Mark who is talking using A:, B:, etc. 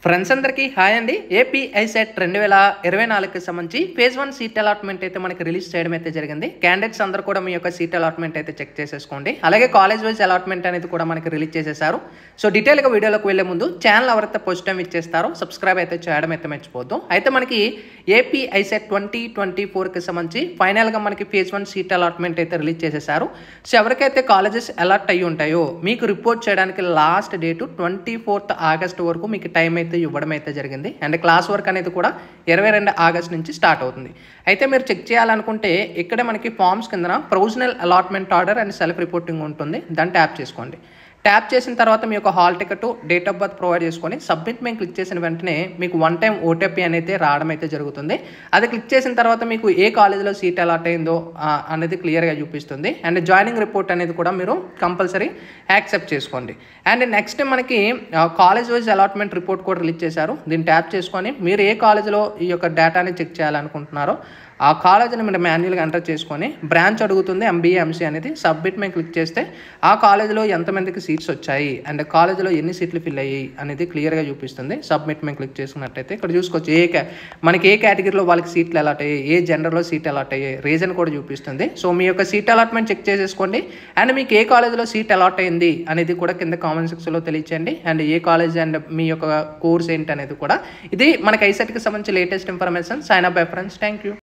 A: Friends అందరికీ hi అండి. AP ICET 2024కి సంబంధించి ఫేజ్ 1 సీట్ అలాట్మెంట్ అయితే మనకి రిలీజ్ చేయడం అయితే జరిగింది. క్యాండిడేట్స్ అందరూ కూడా మీ యొక్క సీట్ అలాట్మెంట్ అయితే చెక్ చేసేసుకోండి. అలాగే కాలేజ్ వైజ్ అలాట్మెంట్ అనేది కూడా మనకి రిలీజ్ చేసేసారు. సో డీటెయిల్గా వీడియోలోకి వెళ్లే ముందు ఛానల్ ఎవరైతే ఫస్ట్ టైం ఇచ్చేస్తారో సబ్స్క్రైబ్ అయితే చేయడం అయితే మర్చిపోద్దు. అయితే మనకి ఏపీ ఐసెట్ 2024కి సంబంధించి ఫైనల్గా మనకి ఫేజ్ 1 సీట్ అలాట్మెంట్ అయితే రిలీజ్ చేసేసారు. సో ఎవరికైతే కాలేజెస్ అలాట్ అయ్యి ఉంటాయో మీకు రిపోర్ట్ చేయడానికి లాస్ట్ డేటు 24th ఆగస్ట్ వరకు మీకు టైం అయితే ఇవ్వడం అయితే జరిగింది. అండ్ క్లాస్ వర్క్ అనేది కూడా 22 ఆగస్ట్ నుంచి స్టార్ట్ అవుతుంది. అయితే మీరు చెక్ చేయాలనుకుంటే ఇక్కడే మనకి ఫార్మ్స్ కింద provisional allotment order and self reporting ఉంటుంది. దాన్ని ట్యాప్ చేసుకోండి. ట్యాప్ చేసిన తర్వాత మీ యొక్క hall ticket, date of birth provide చేసుకొని సబ్మిట్ మేము క్లిక్ చేసిన వెంటనే మీకు 1 టైం ఓటీపీ అనేది రావడం అయితే జరుగుతుంది. అది క్లిక్ చేసిన తర్వాత మీకు ఏ కాలేజీలో సీట్ అలాట్ అయిందో అనేది క్లియర్గా చూపిస్తుంది. అండ్ జాయినింగ్ రిపోర్ట్ అనేది కూడా మీరు కంపల్సరీ యాక్సెప్ట్ చేసుకోండి. అండ్ నెక్స్ట్ మనకి కాలేజ్ వైజ్ అలాట్మెంట్ రిపోర్ట్ కూడా రిలీజ్ చేశారు. దీన్ని ట్యాప్ చేసుకొని మీరు ఏ కాలేజీలో ఈ యొక్క డేటాని చెక్ చేయాలనుకుంటున్నారో ఆ కాలేజీని మీరు మాన్యువల్గా ఎంటర్ చేసుకొని బ్రాంచ్ అడుగుతుంది ఎంబీఏ ఎంసీ అనేది సబ్మిట్ మేము క్లిక్ చేస్తే ఆ కాలేజీలో ఎంతమందికి సీట్స్ వచ్చాయి అండ్ కాలేజీలో ఎన్ని సీట్లు ఫిల్ అయ్యాయి అనేది క్లియర్గా చూపిస్తుంది. సబ్మిట్ మేము క్లిక్ చేసుకున్నట్టయితే ఇక్కడ చూసుకోవచ్చు మనకి ఏ కేటగిరీలో వాళ్ళకి సీట్లు అలాట్ అయ్యాయి, ఏ జనరల్లో సీట్ అలాట్ అయ్యాయి, రీజన్ కూడా చూపిస్తుంది. సో మీ యొక్క సీట్ అలాట్మెంట్ చెక్ చేసేసుకోండి. అండ్ మీకు ఏ కాలేజీలో సీట్ అలాట్ అయింది అనేది కూడా కింద కామెంట్ సెక్షన్లో తెలియచేయండి. అండ్ ఏ కాలేజ్ అండ్ మీ యొక్క కోర్స్ ఏంటి అనేది కూడా. ఇది మనకి ఐసెట్కి సంబంధించి latest information. Sign up bye friends. Thank you.